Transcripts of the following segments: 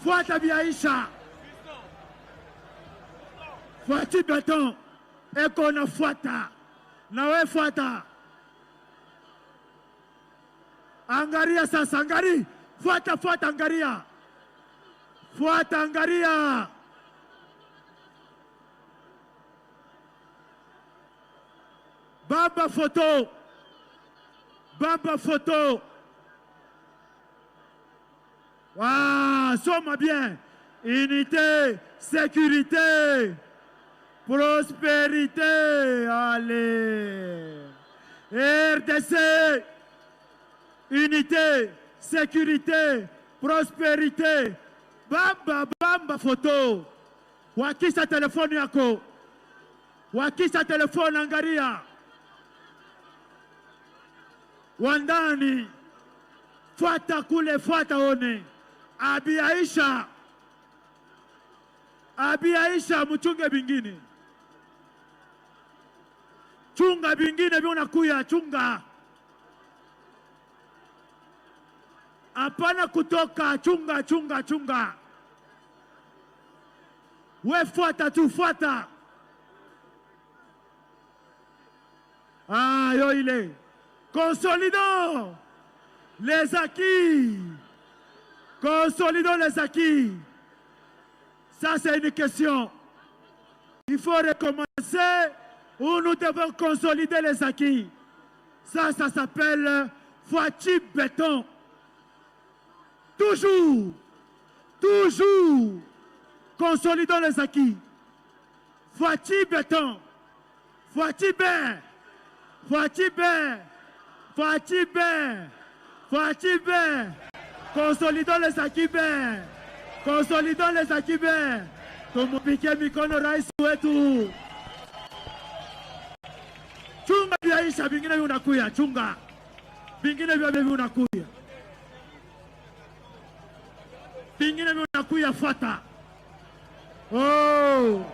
Fuata Biaisha. Fuati Beton. Eko na fuata. Nawe fuata. Angaria sasa, Angari. Fuata Angaria. Fuata Angaria. Bamba photo. Bamba photo. Ah, soma bien. Unité, sécurité, prospérité. Allez. RDC. Unité, sécurité, prospérité. Bamba photo. Wakisha telefoni yako. Wakisha telefoni Angaria. Wandani. Fuata kule, fuata one. Abi Aisha mchunge bingine. Chunga bingine vyonakuya, chunga. Hapana kutoka, chunga. We fuata tu, fuata. Ah, yo ile. Consolidons les acquis. Consolidons les acquis. Ça, c'est une question. Il faut recommencer ou nous devons consolider les acquis. Ça s'appelle Fuati Beton. Toujours. Consolidons les acquis. Fuati Beton. Fuati Ben. Consolidons les acquis Ben. Consolidons les acquis Ben. Tumupike mikono rais wetu. Chunga Biaisha, bingine unakuya, chunga. Bingine unakuya. Bingine unakuya, fuata. Oh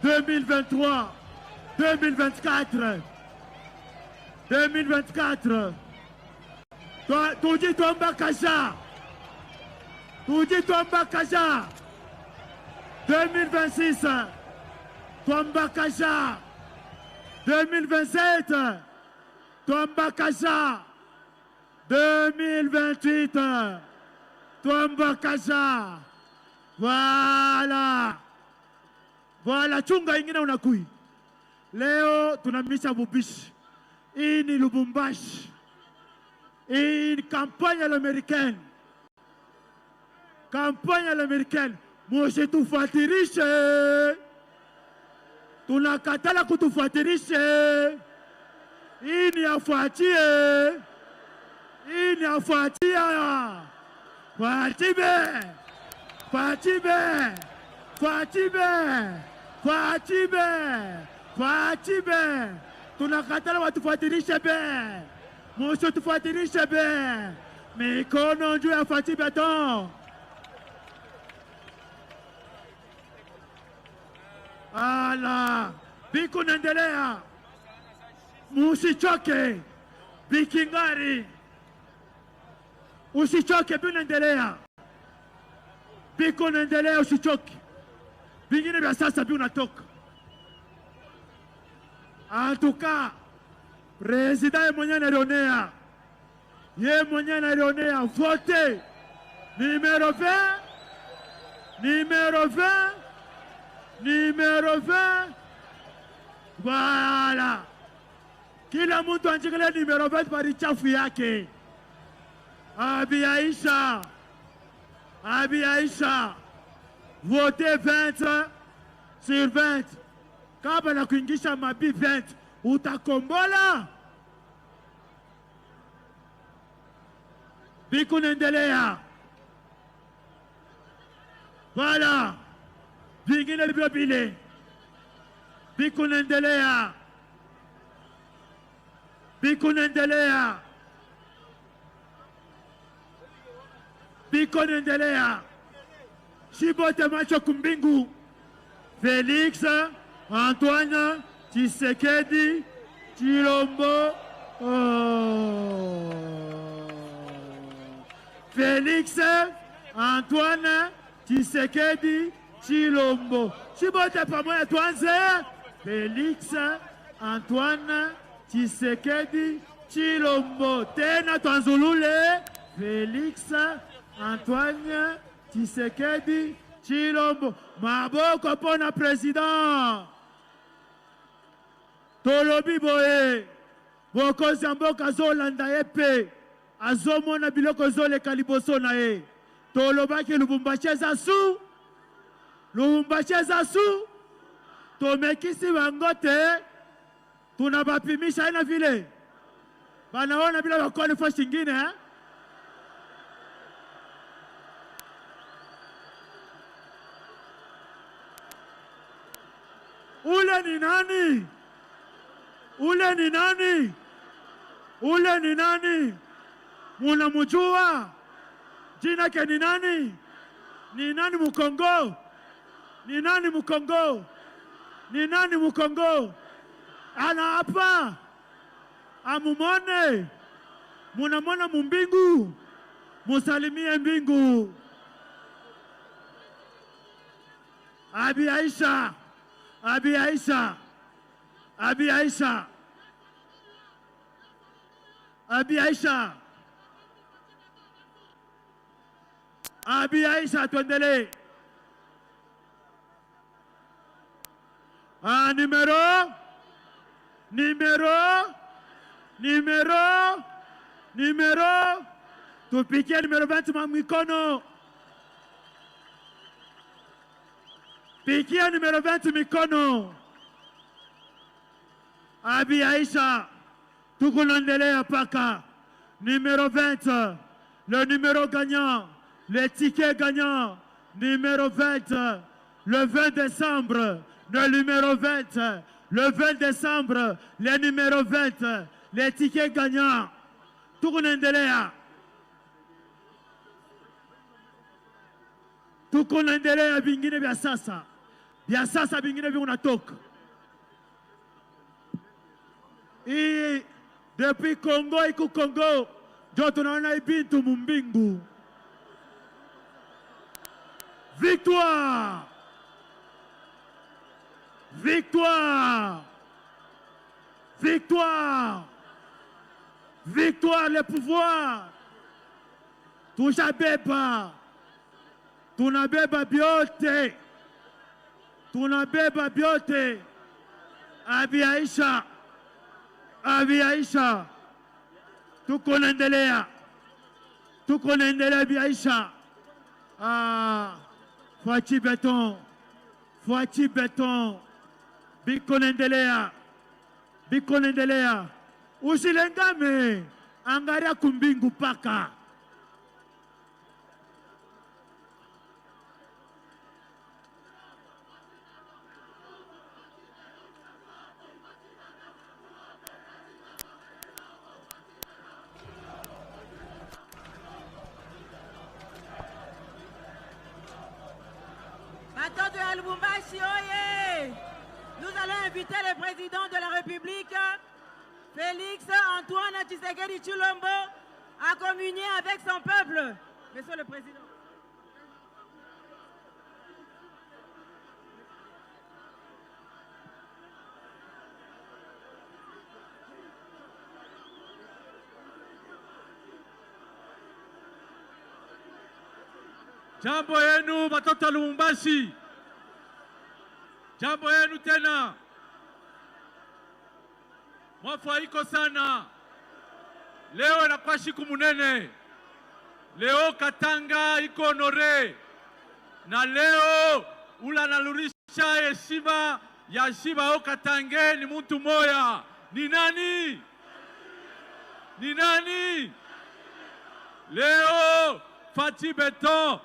2023, 2024. Tuji Tomba Kaja. 2026. Tomba Kaja. 2027. Tomba Kaja. 2028. Tomba Kaja. Voilà, chunga ingine unakui. Leo tunamisha Bubishi. Hii ni Lubumbashi. Hii ni kampanya l'américaine. Kampanya l'américaine. Moshe tufuatirishe. Tunakatala kutufuatirishe. Hii ni afuatie. Hii ni afuatia. Fuatibe. Tunakatala watufuatirishe be. Moshe tufuatirishe be. Mikono juu ya Fuati Beton. Ala. Biku naendelea. Musichoke. Bikingari. Usichoke, binaendelea. Biko naendelea, usichoke. Bingine vya sasa bi unatoka. En tout cas, président mwenye analionea. Ye mwenye analionea, vote. Numéro 20. Voilà. Kila mtu anjikile numéro 20 pari chafu yake. Abi Aisha. Votez 20 sur 20. Kama na kuingisha mabi 20, utakombola. Biku naendelea. Voilà. Vingine libobile. Biku naendelea. Shibote macho kumbingu. Félix, Antoine, Tshisekedi, Chilombo. Félix Antoine Tshisekedi Tshilombo. Chibote pamoja tuanze. Félix Antoine Tshisekedi Tshilombo. Tena tuanzulule. Félix Antoine Tshisekedi Tshilombo. Maboko pona président. Tolobi boye. Bokonzi ya mboka azolanda ye pe. Azomona biloko ezoleka liboso na ye. Tolobaki Lubumbashi eza su. Lubumbashi eza su. Tomekisi bango te. Tunabapimisha ina vile. Banaona bila bakoni fo shingine. Ule ni nani? Ule ni nani? Ule ni nani? Munamujua? Jina ke ni nani? Ni nani Mukongo? Ni nani Mukongo? Ni nani Mukongo? Ana hapa. Amumone. Munamona mumbingu. Musalimie mbingu. Abi Aisha. Abi Aisha. Abi Aisha. Abi Aisha. Abi Aisha tuendelee. Numero. Tupikie numero 20 mikono. Pikia numero 20 mikono. Abi Aisha. Tukunaendelea paka. Numéro 20. Le numéro gagnant. Les tickets gagnants. Numéro 20. Le 20 décembre. Le numéro 20. Le 20 décembre. Le numéro 20. Les tickets gagnants. Tukunaendelea. Tukunaendelea vingine vya sasa. Vya sasa vingine vinatoka. Depuis Congo iku Congo. Jo tunaona ibintu mumbingu. Victoire! Victoire! Victoire! Victoire le pouvoir! Tunabeba! Tunabeba biote! Tunabeba biote! Abi Aisha! Abi Aisha! Tukunaendelea! Tukunaendelea Abi Aisha! Fwachi beton! Fwachi beton! Bikonaendelea! Bikonaendelea! Usilengame! Angaria kumbingu paka! Attendez à Lubumbashi, oye! Nous allons inviter le président de la République, Félix Antoine Tshisekedi Tshilombo, à communier avec son peuple. Monsieur le Président. Jambo yenu watoto Lubumbashi. Jambo yenu tena. Mwafurahiko sana. Leo inakuwa siku munene. Leo Katanga iko honore. Na leo ula nalurisha heshima ya shiba o Katange ni mtu moya. Ni nani? Ni nani? Leo Fati Beton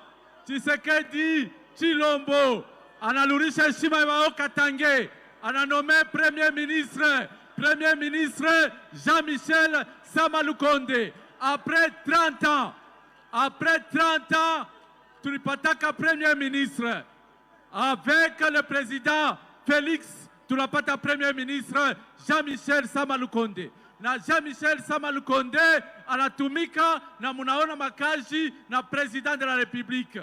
Tshisekedi Tshilombo analurisha heshima ya o Katange. Ananome Premier ministre Jean-Michel Sama Lukonde. Après 30 ans, tulipataka Premier ministre. Avec le président Félix, tulapata Premier ministre Jean-Michel Sama Lukonde. na Jean-Michel Sama Lukonde anatumika na munaona makazi na Président de la République.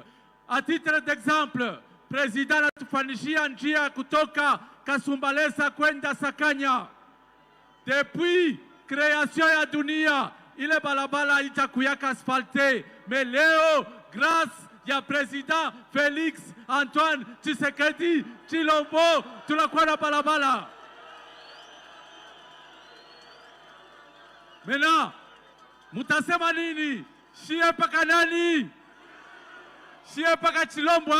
À titre d'exemple, Président anatufanishia njia kutoka Kasumbalesa kwenda Sakanya. Depuis création ya dunia, ile balabala itakuyaka asphalte. Mais leo, grâce ya Président Félix Antoine Tshisekedi Tshilombo, tunakuwa na balabala. Mena, mutasema nini? Shie paka nani? Shie paka Tshilombo?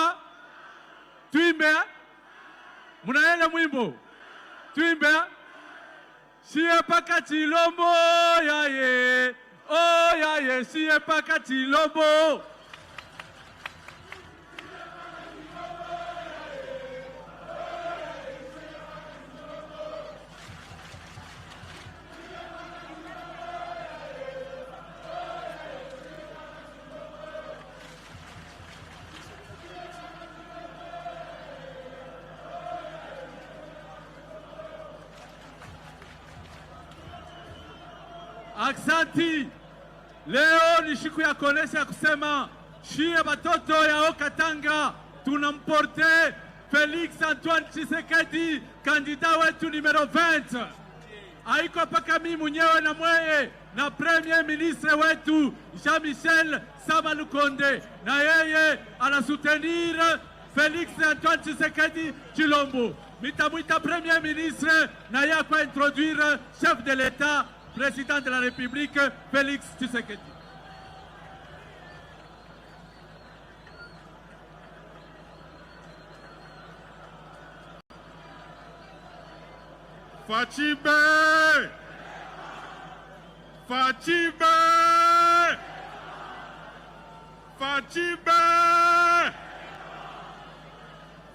Tuimbe? Munaele mwimbo? Tuimbe? Shie paka Tshilombo ya ye. Oh ya ye, shie paka Tshilombo. Aksanti, leo ni siku ya kuonesha kusema shie batoto ya Okatanga tunamporte Félix Antoine Tshisekedi, kandida wetu numero 20. Haiko paka mimi mwenyewe na mweye na Premier Ministre wetu Jean-Michel Sama Lukonde, na yeye anasoutenir Félix Antoine Tshisekedi Tshilombo. Mitamwita Premier Ministre na yeye kwa introduire chef de l'État, Président de la République, Félix Tshisekedi. Fachibe! Fachibe! Fachibe!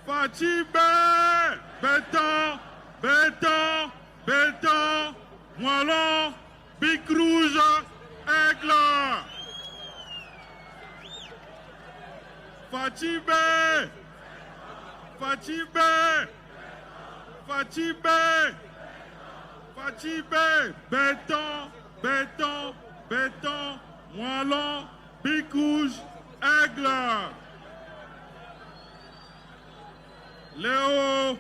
Fachibe! Béton! Béton! Béton! Moellon! Bic rouge! Aigle! Fachibe! Fachibe! Fachibe! Fachibe! Béton! Béton! Béton! Moellon! Bic rouge! Aigle! Leo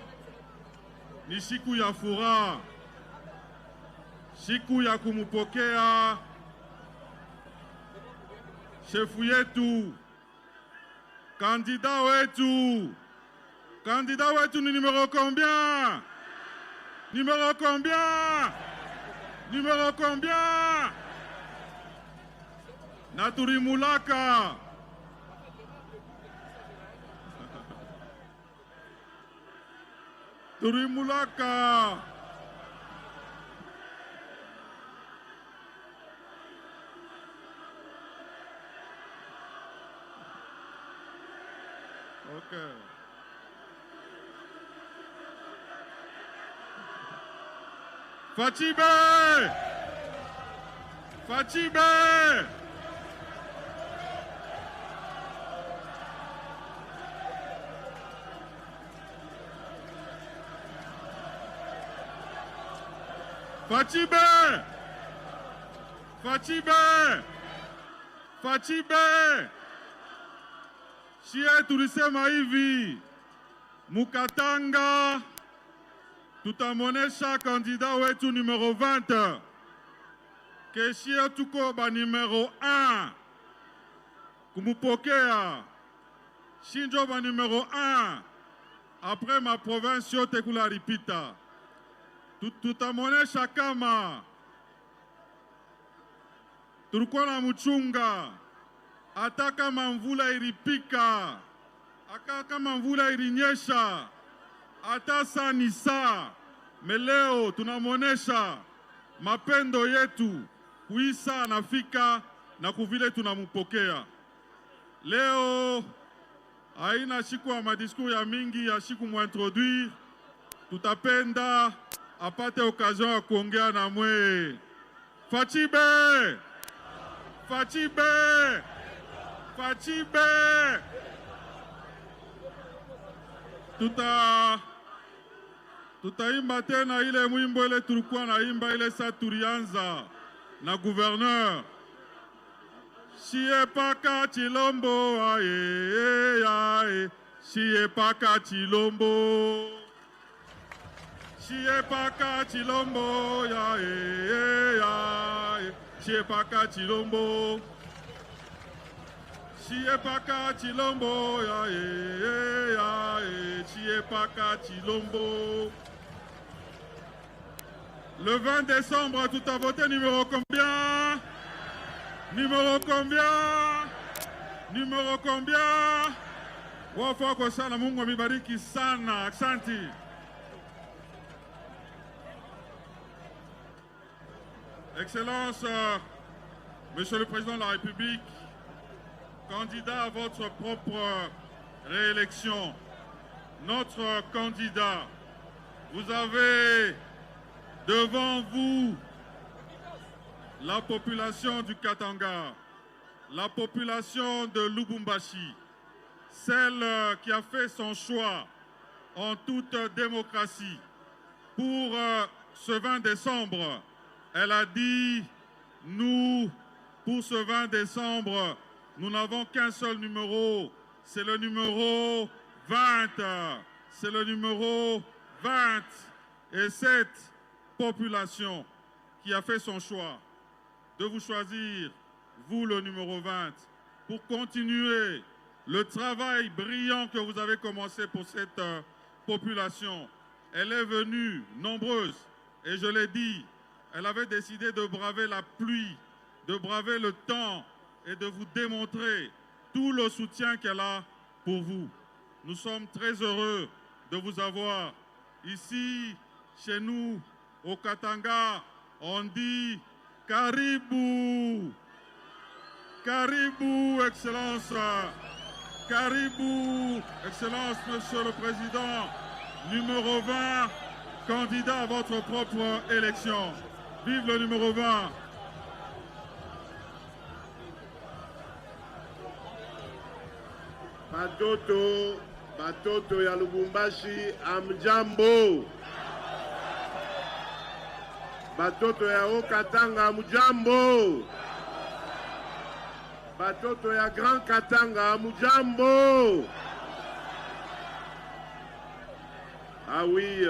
ni siku ya furaha, siku ya kumupokea shefu yetu, kandida wetu. Kandida wetu ni numéro combien? Numéro combien? Numéro combien? Naturimulaka. Turimulaka. Okay. Fachibe! Fachibe! Fachibe! Fachibe! Fachibe! Shie tulisema hivi, Mukatanga tutamonesha kandida wetu numero 20. Ke shie tuko ba numero 1 kumupokea. Shinjo ba numero 1 après ma province yote kula ripita. Tutamonesha kama tulikuwa na mchunga, hata kama mvula iripika, hata kama mvula irinyesha, hata saa ni saa. Meleo tunamonesha mapendo yetu kuisa anafika na kuvile tunamupokea. Leo haina siku ya madiscours ya mingi, ya siku muintroduire. Tutapenda apate occasion ya kuongea na mwe. Fachibe! Fachibe! Fachibe! Tutaimba tena ile mwimbo ile tulikuwa naimba ile saa tulianza na gouverneur. Shie paka Chilombo aye aye, shie paka Chilombo. Shie paka Chilombo aye aye, shie paka Chilombo. Shie paka Chilombo aye aye, shie paka Chilombo. Le 20 décembre, tout a voté numéro combien? Numéro combien? Numéro combien? Wafoko sana, Mungu amebariki sana. Asante. Excellence, Monsieur le Président de la République, candidat à votre propre réélection, notre candidat, vous avez devant vous la population du Katanga, la population de Lubumbashi, celle qui a fait son choix en toute démocratie. Pour ce 20 décembre, elle a dit, nous, pour ce 20 décembre, nous n'avons qu'un seul numéro, c'est le numéro 20. C'est le numéro 20. Et cette population qui a fait son choix de vous choisir, vous le numéro 20, pour continuer le travail brillant que vous avez commencé pour cette population. Elle est venue nombreuse et je l'ai dit, elle avait décidé de braver la pluie, de braver le temps et de vous démontrer tout le soutien qu'elle a pour vous. Nous sommes très heureux de vous avoir ici, chez nous, au Katanga. On dit Caribou. Caribou, Excellence. Caribou, Excellence, Monsieur le Président. Numéro 20, candidat à votre propre élection. Vive le numéro 20. Batoto ya Lubumbashi, amjambo. Batoto ya Okatanga, amjambo. Batoto ya Grand Katanga, amjambo. Ah oui,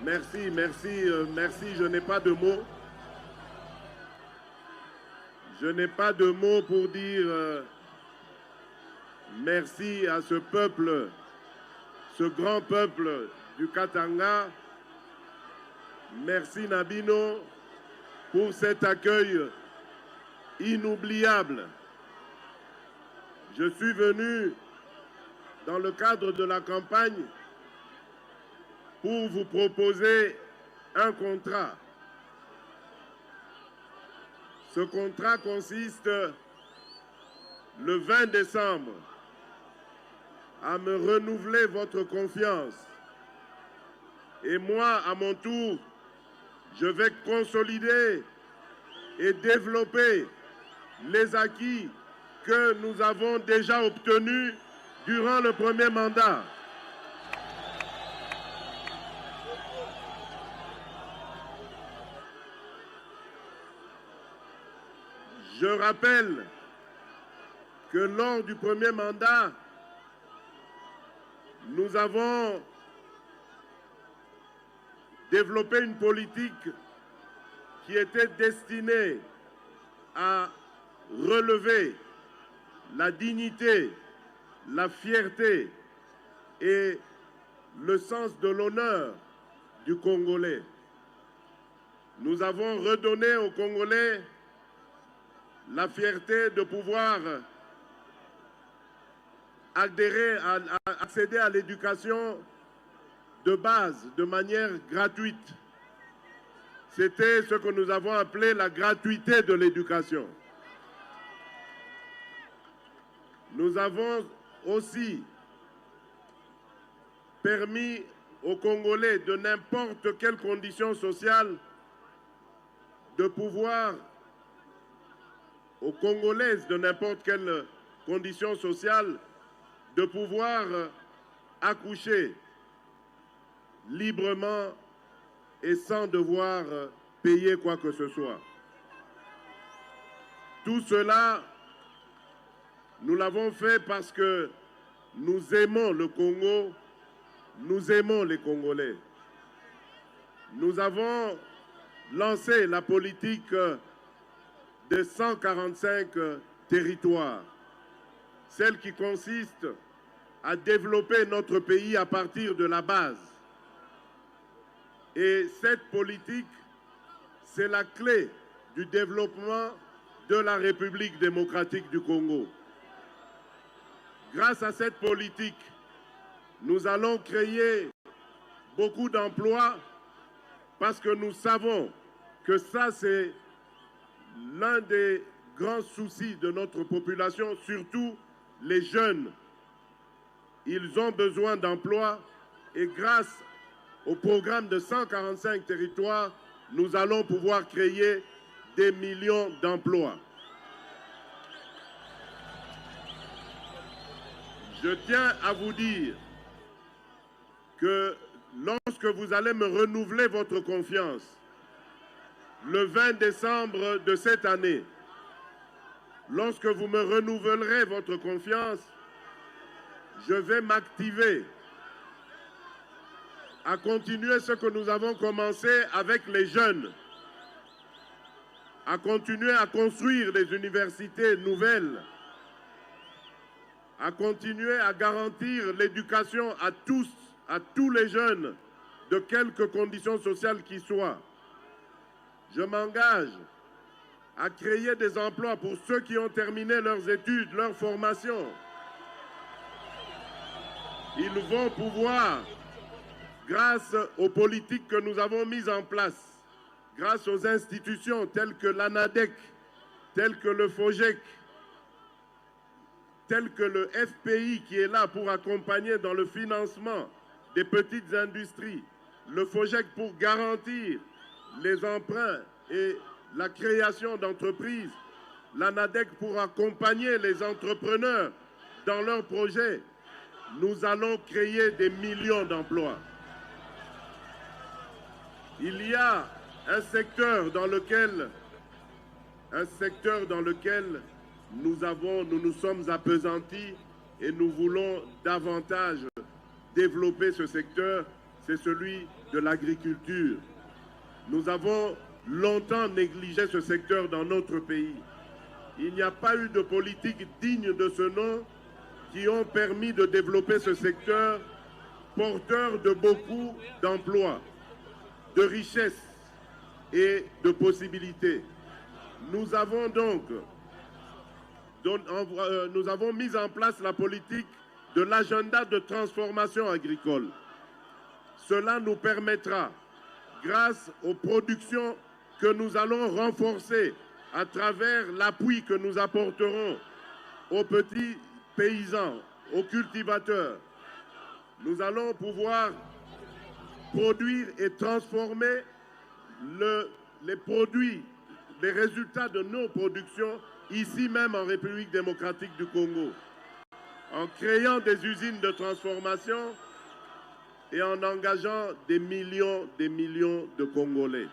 merci, je n'ai pas de mots. Je n'ai pas de mots pour dire merci à ce peuple, ce grand peuple du Katanga. Merci Nabino pour cet accueil inoubliable. Je suis venu dans le cadre de la campagne pour vous proposer un contrat. Ce contrat consiste, le 20 décembre, à me renouveler votre confiance. Et moi, à mon tour, je vais consolider et développer les acquis que nous avons déjà obtenus durant le premier mandat. Je rappelle que lors du premier mandat, nous avons développé une politique qui était destinée à relever la dignité, la fierté et le sens de l'honneur du Congolais. Nous avons redonné aux Congolais la fierté de pouvoir accéder à l'éducation de base, de manière gratuite. C'était ce que nous avons appelé la gratuité de l'éducation. Nous avons aussi permis aux Congolais de n'importe quelle condition sociale de pouvoir, aux Congolaises de n'importe quelle condition sociale, de pouvoir accoucher librement et sans devoir payer quoi que ce soit. Tout cela, nous l'avons fait parce que nous aimons le Congo, nous aimons les Congolais. Nous avons lancé la politique de 145 territoires, celle qui consiste à développer notre pays à partir de la base. Et cette politique, c'est la clé du développement de la République démocratique du Congo. Grâce à cette politique, nous allons créer beaucoup d'emplois parce que nous savons que ça, c'est l'un des grands soucis de notre population, surtout les jeunes. Ils ont besoin d'emplois et grâce au programme de 145 territoires, nous allons pouvoir créer des millions d'emplois. Je tiens à vous dire que lorsque vous allez me renouveler votre confiance, le 20 décembre de cette année, lorsque vous me renouvelerez votre confiance, je vais m'activer à continuer ce que nous avons commencé avec les jeunes, à continuer à construire des universités nouvelles, à continuer à garantir l'éducation à tous les jeunes, de quelque conditions sociales qu'ils soient. Je m'engage à créer des emplois pour ceux qui ont terminé leurs études, leur formation. Ils vont pouvoir, grâce aux politiques que nous avons mises en place, grâce aux institutions telles que l'ANADEC, telles que le FOGEC, telles que le FPI qui est là pour accompagner dans le financement des petites industries, le FOGEC pour garantir les emprunts et la création d'entreprises, l'ANADEC pour accompagner les entrepreneurs dans leurs projets. Nous allons créer des millions d'emplois. Il y a un secteur dans lequel nous nous sommes appesantis et nous voulons davantage développer ce secteur, c'est celui de l'agriculture. Nous avons longtemps négligé ce secteur dans notre pays. Il n'y a pas eu de politique digne de ce nom qui ont permis de développer ce secteur porteur de beaucoup d'emplois, de richesses et de possibilités. Nous avons donc mis en place la politique de l'agenda de transformation agricole. Cela nous permettra, grâce aux productions que nous allons renforcer à travers l'appui que nous apporterons aux petits paysans, aux cultivateurs, nous allons pouvoir produire et transformer les produits, les résultats de nos productions ici même en République démocratique du Congo, en créant des usines de transformation et en engageant des millions de Congolais.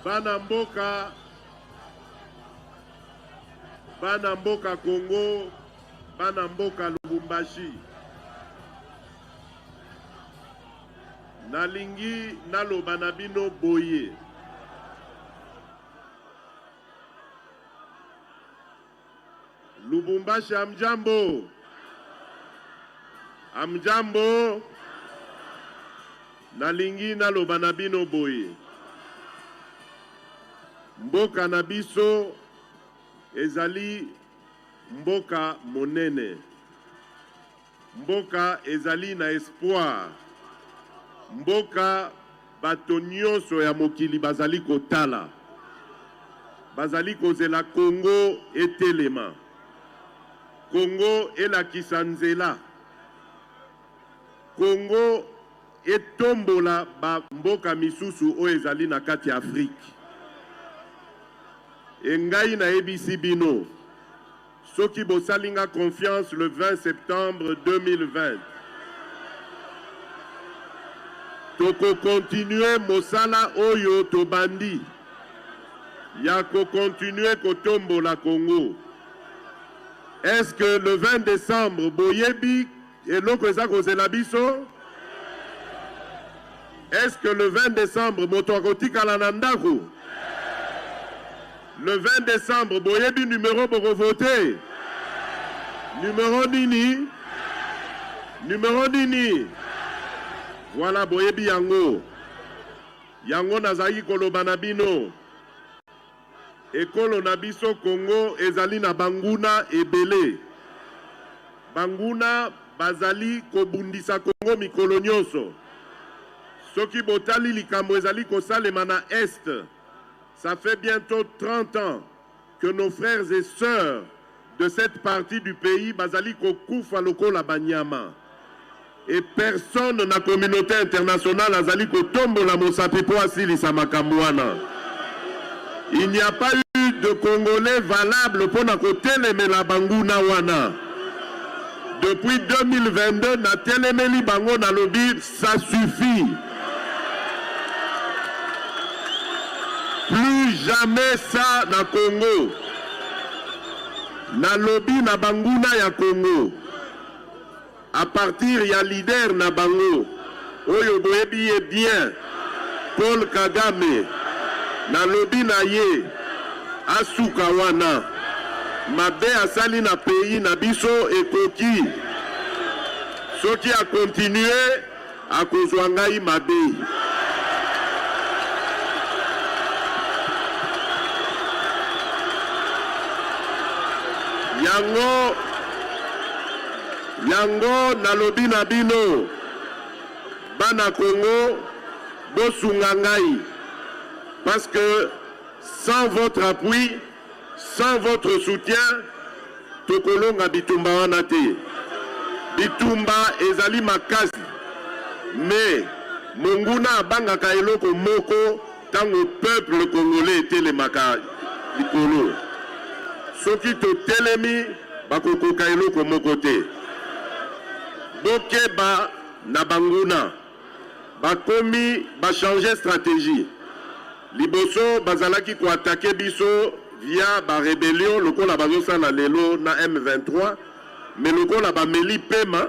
Bana mboka Congo, bana mboka Lubumbashi. Nalingi naloba na bino boye. Lubumbashi amjambo. Amjambo. Nalingi naloba na bino boye. Mboka na biso ezali mboka monene. Mboka ezali na espoir. Mboka bato nyonso ya mokili bazali kotala. Bazali kozela Congo etelema. Congo elakisa nzela. Congo etombola ba mboka misusu oyo ezali na kati ya Afrique. Engai na ebisi bino, Soki Bosalinga confiance le 20 septembre 2020. Toko continuer Mosala Oyo Tobandi. Yako continuer Kotombo la Congo. Est-ce que le 20 décembre, Boyebi et l'Okweza Kozelabiso? Est-ce que le 20 décembre, Motoakotika Lanandako? Le 20 décembre, Boyebi numéro pour voter. Numéro Nini. Numéro Nini. Voilà Boyebi Yango. Yango Nazayi Kolobanabino. Ekolo Nabiso Congo ezali na Banguna ebele. Banguna bazali kobundisa Congo mikolo nyonso. Soki botali likambo ezali kosalema na Est. Ça fait bientôt 30 ans que nos frères et sœurs de cette partie du pays bazali kokufa lokola banyama. Et personne na communauté internationale azali kotombola mosapi po asilisa makambo wana. Il n'y a pas eu de Congolais valable pour na kotelemela Banguna wana. Depuis 2022, na telemeli bango na lobi, ça suffit. Plus jamais ça na Congo. Na lobby na Banguna ya Congo. À partir ya leader na bango. Oyo boyebi est bien. Paul Kagame. Na lobby na ye. Asuka wana. Mabe asali na pays na biso ekoki. Soki a continuer a kozwangai mabe. Yango nalobi na bino bana Congo bosunga ngai parce que sans votre appui, sans votre soutien, tokolonga bitumba wana te. Bitumba ezali makasi, mais monguna abangaka eloko moko tango peuple congolais etelemaka likolo. Soki to telemi bakokoka eloko moko te. Bokeba na Banguna bakomi changer stratégie. Liboso bazalaki ko attaquer biso via ba rébellion lokola bazosala lelo na M23, mais lokola ba meli pema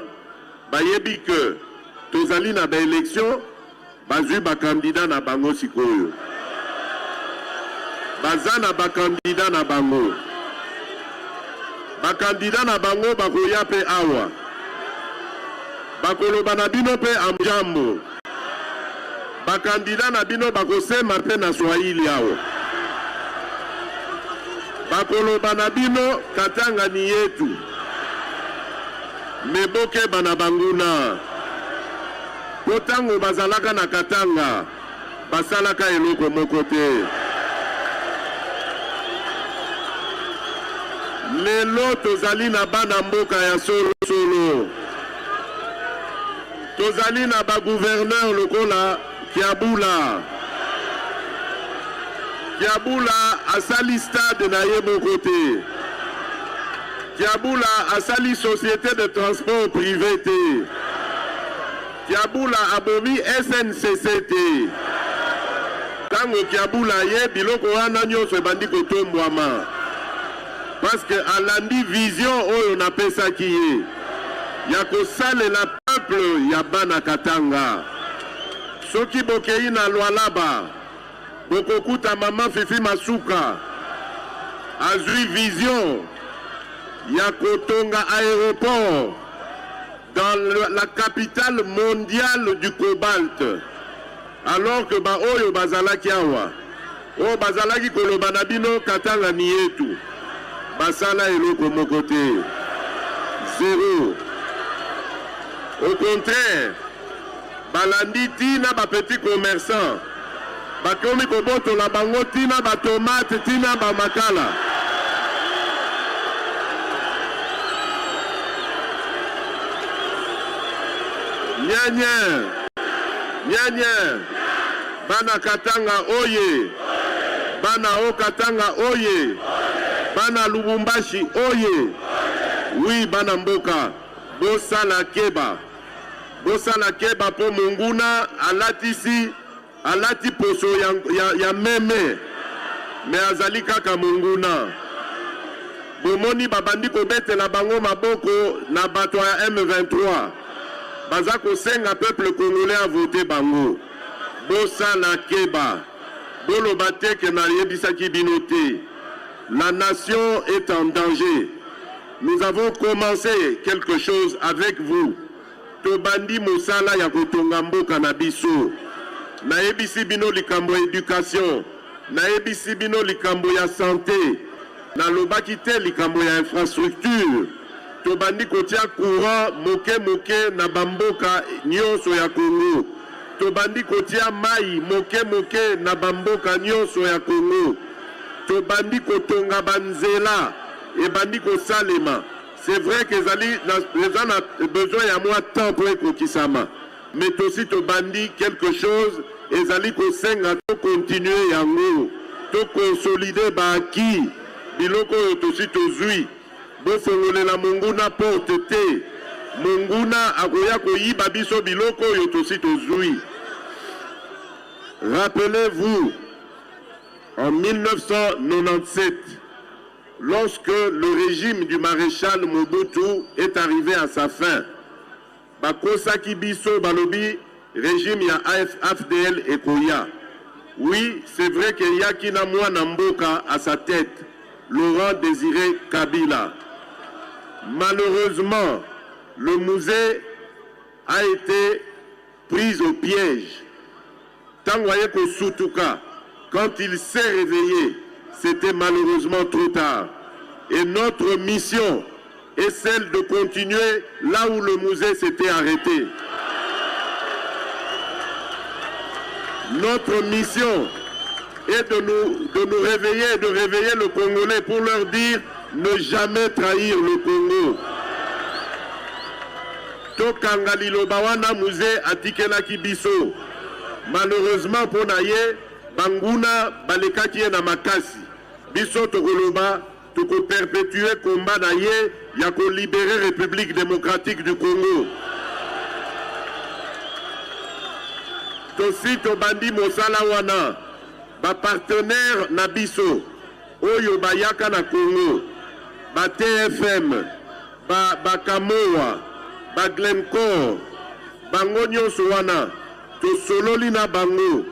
bayebi que tozali na ba élection bazui ba candidat na bango sikoyo. Bazana ba candidat na bango. Ba candidat na bango bakoya pe awa. Bakoloba na bino pe amjambo. Ba candidat na bino bakosema pe na Swahili awo. Bakoloba na bino Katanga ni yetu. Meboke bana Banguna. Potango bazalaka na Katanga. Basalaka eloko moko te. Lelo tozali na bana mboka ya solo solo. Tozali na ba gouverneur lokola Kiabula. Kiabula asali stade na ye moko te. Kiabula asali société de transport privé te. Kiabula abomi SNCC te. Tango Kiabula ye biloko wana nyonso ebandi kotombwama. Parce que alandi vision oyo na pesa kiye. Yako sale la peuple ya bana Katanga. Soki bokei na Lualaba. Bokokuta mama Fifi Masuka. Azui vision. Yako tonga aéroport. Dans la capitale mondiale du cobalt. Alors que ba oyo bazalaki awa. O bazalaki kolobanabino Katanga ni yetu. Basala eloko moko te. Zéro. Au contraire, balandi tina ba petit commerçant. Bakomi koboto la bango tina ba tomate tina ba makala. Nyanya. Bana Katanga oye. Bana o Katanga oye. Bana Lubumbashi oye. Oui, bana mboka. Bosala keba. Bosala keba po Munguna alati poso ya meme. Me azali kaka Munguna. Bomoni babandi kobete la bango maboko na bato ya M23. Bazako senga peuple congolais a voté bango. Bosala keba. Bolo bateke na yebisaki binote. La nation est en danger. Nous avons commencé quelque chose avec vous. Tobandi Mosala ya kotonga mboka na biso. Na yebisi bino likambo éducation. Na yebisi bino likambo ya santé. Na lobaki te likambo ya infrastructure. Tobandi kotia courant moke na bamboka nyonso ya Congo. Tobandi kotia mai moke na bamboka nyonso ya Congo. Tobandi kotonga banzela et bandi kosalema. C'est vrai que les gens ont besoin à moi temps pour ekokisama. Mais aussi tobandi quelque chose et zali kosenga to continuer yango. To consolider baki biloko aussi tozui. Bo fongolela Munguna porte te. Munguna akoya koyiba biso biloko aussi tozui. Rappelez-vous, en 1997, lorsque le régime du maréchal Mobutu est arrivé à sa fin, Bakosaki Biso Balobi, régime ya AFDL et Koya. Oui, c'est vrai qu'il y a Kinamwa Namboka à sa tête, Laurent Désiré Kabila. Malheureusement, le musée a été pris au piège. Tangoye Kosutuka, quand il s'est réveillé, c'était malheureusement trop tard. Et notre mission est celle de continuer là où le musée s'était arrêté. Notre mission est de nous réveiller et de réveiller le Congolais pour leur dire ne jamais trahir le Congo. Tokanga Lilobawana musée atikela kibiso. Malheureusement pour Naye, Banguna balekaki na makasi. Biso tokoloba toko perpétuer combat Naye ya ko libérer République démocratique du Congo. Tosi tobandi mosala wana ba partenaire na biso oyo bayaka na Congo, ba TFM, ba Kamoa, ba Glencore, bango nyonso wana tosololi na bango.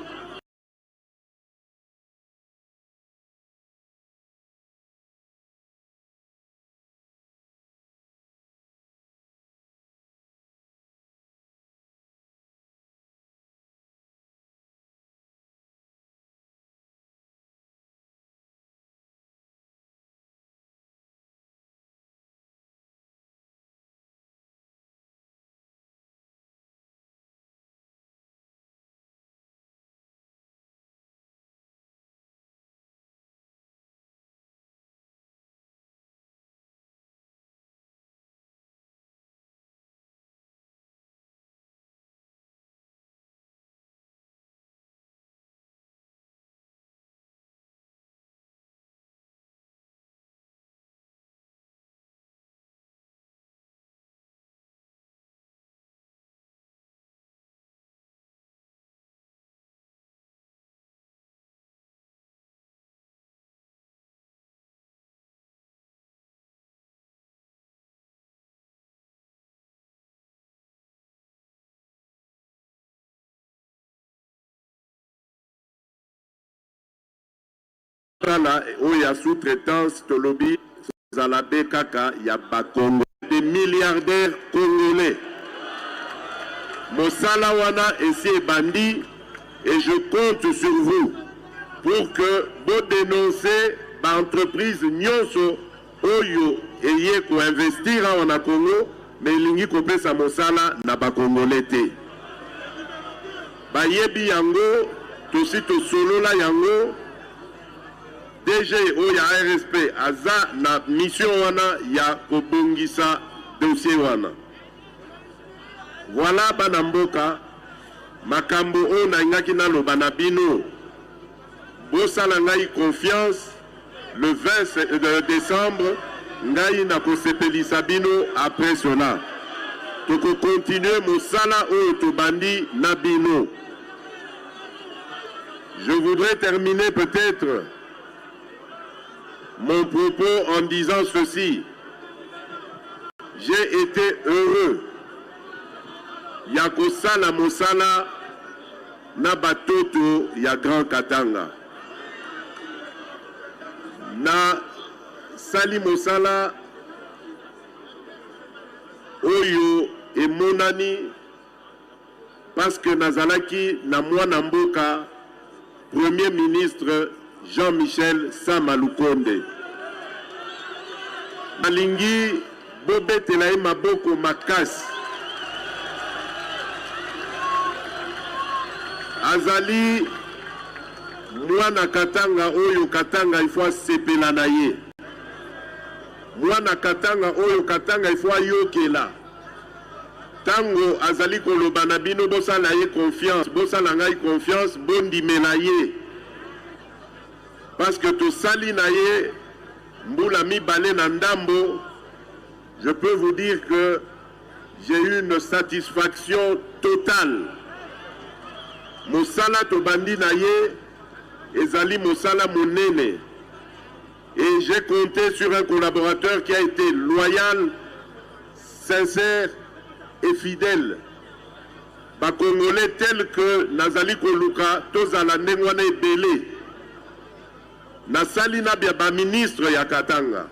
Où il y a sous-traitance, Tolobi, Zalabé, Kaka, il y a Bakongo. Des milliardaires congolais. Mosala Wana et Bandi, et je compte sur vous pour que vous dénoncez l'entreprise Nyonso Oyo et Yeko investir en Congo, mais il n'y a sa Mosala n'a pas congolais. Bayebi Yango, Tosi Tosolo la Yango. DG Oya RSP aza na mission wana ya kobongisa dossier wana. Voilà banamboka makambo o na ngaki na loba na bino. Bosala ngai confiance le 20 décembre, ngai na kosepelisa bino après cela. Toko continuer mosala oyo tobandi na bino. Je voudrais terminer peut-être mon propos en disant ceci. J'ai été heureux. Yakosala mosala na batoto ya Grand Katanga. Na sali mosala oyo emonani parce que nazalaki na mwana mboka Premier ministre Jean-Michel Sama Lukonde. Malingi bobetela ye maboko makasi. Azali mwana Katanga oyo Katanga ifwa sepela na ye. Mwana Katanga oyo Katanga ifwa yokela. Tango azali koloba na bino bosala ye confiance, bosala ngai confiance, bondimela ye. Parce que to sali na ye mbula mibale na ndambo, je peux vous dire que j'ai eu une satisfaction totale. Mosala to bandi na ye ezali mosala monene. Et j'ai compté sur un collaborateur qui a été loyal, sincère et fidèle. Ba Congolais tel que Nazali Koluka, tozala ndengwana ebele. Nasali na bia ba ministre ya Katanga.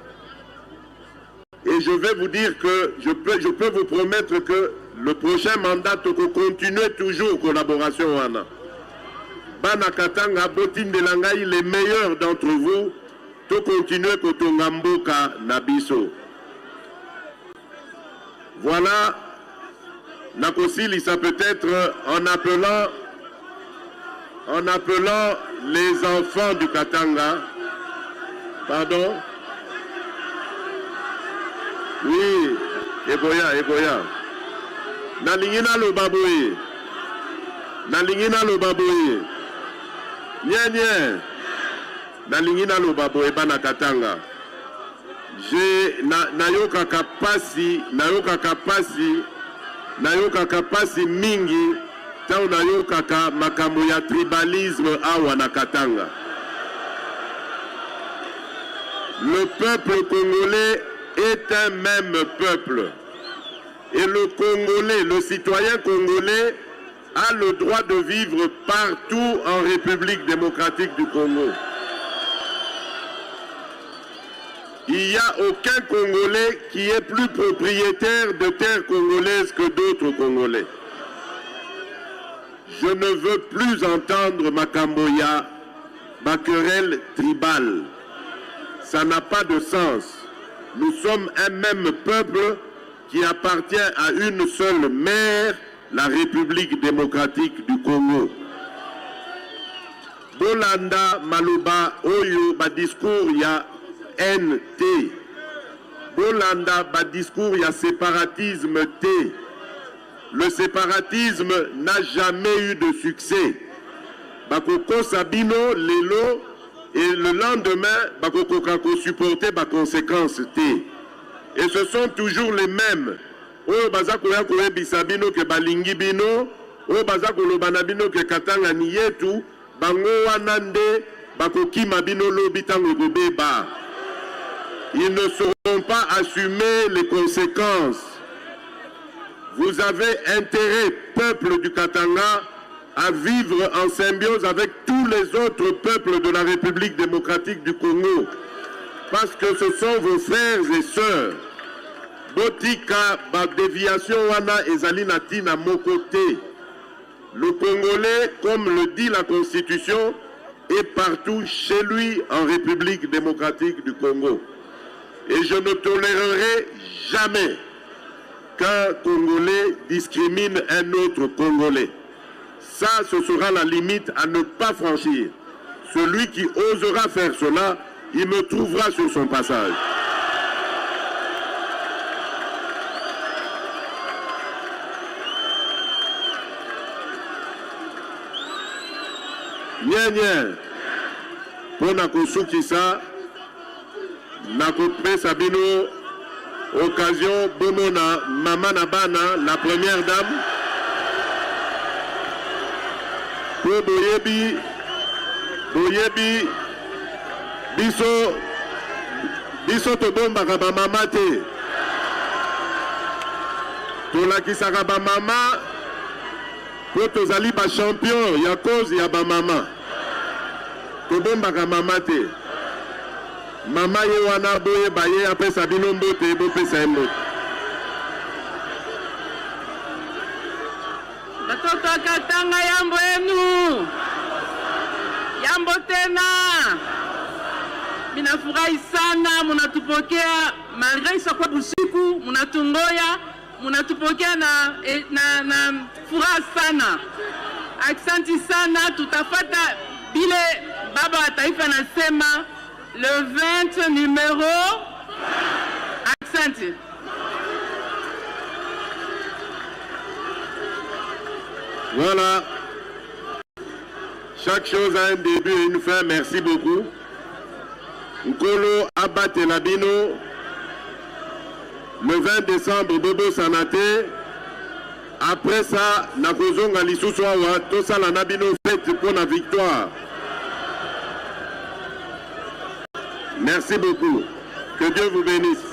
Et je vais vous dire que je peux vous promettre que le prochain mandat toko continuer toujours collaboration wana. Bana Katanga botindela ngai les meilleurs d'entre vous, to continuer kotonga mboka na biso. Voilà. Nakosili, ça peut être en appelant les enfants du Katanga. Pardon? Oui, Eboya. Nalingina lo baboye. Nye. Nalingina lo baboye bana Katanga. Nayoka kapasi mingi tao nayoka ka makambo ya tribalisme awa na Katanga. Le peuple congolais est un même peuple. Et le Congolais, le citoyen congolais a le droit de vivre partout en République démocratique du Congo. Il n'y a aucun Congolais qui est plus propriétaire de terres congolaises que d'autres Congolais. Je ne veux plus entendre Makamboya, ma querelle tribale. Ça n'a pas de sens. Nous sommes un même peuple qui appartient à une seule mère, la République démocratique du Congo. Bolanda Maluba Oyo, ba discours ya NT. Bolanda ba discours ya séparatisme T. Le séparatisme n'a jamais eu de succès. Bakoko Sabino Lelo et le lendemain Bakoko Kako supporter ba conséquence T. Et ce sont toujours les mêmes. Oyo bazako ya koye bisabino ke balingi bino, oyo bazako lobana bino ke Katanga ni yetu, bango wanande bakoki mabino lobi tango gobeba. Ils ne sauront pas assumer les conséquences. Vous avez intérêt, peuple du Katanga, à vivre en symbiose avec tous les autres peuples de la République démocratique du Congo. Parce que ce sont vos frères et sœurs. Botika, ba déviation wana ezali nati na mokote. Le Congolais, comme le dit la Constitution, est partout chez lui en République démocratique du Congo. Et je ne tolérerai jamais qu'un Congolais discrimine un autre Congolais. Ça, ce sera la limite à ne pas franchir. Celui qui osera faire cela, il me trouvera sur son passage. Pona kosukisa nakopesa bino occasion bomona Mama Nabana, la première dame. Pour boyebi biso tobombaka ba mama te. Tolakisaka ba mama po tozali ba champion ya cause ya ba mama. Tobombaka mama te. Mama ye wana boye baye apesa bino mbote bopesa mbote. Batoto Katanga yambo yenu. Yambo tena. Minafurahi sana munatupokea malgré isakuwa busiku munatungoya munatupokea na furaha sana. Aksanti sana, tutafata bile baba wa taifa nasema le 20 numéro. Aksanti. Voilà. Chaque chose a un début et une fin. Merci beaucoup. Nkolo Abate Labino. Le 20 décembre, Bobo Sanate. Après ça, Nakozonga Lissouswawa, Tosala Nabino fête pour la victoire. Merci beaucoup. Que Dieu vous bénisse.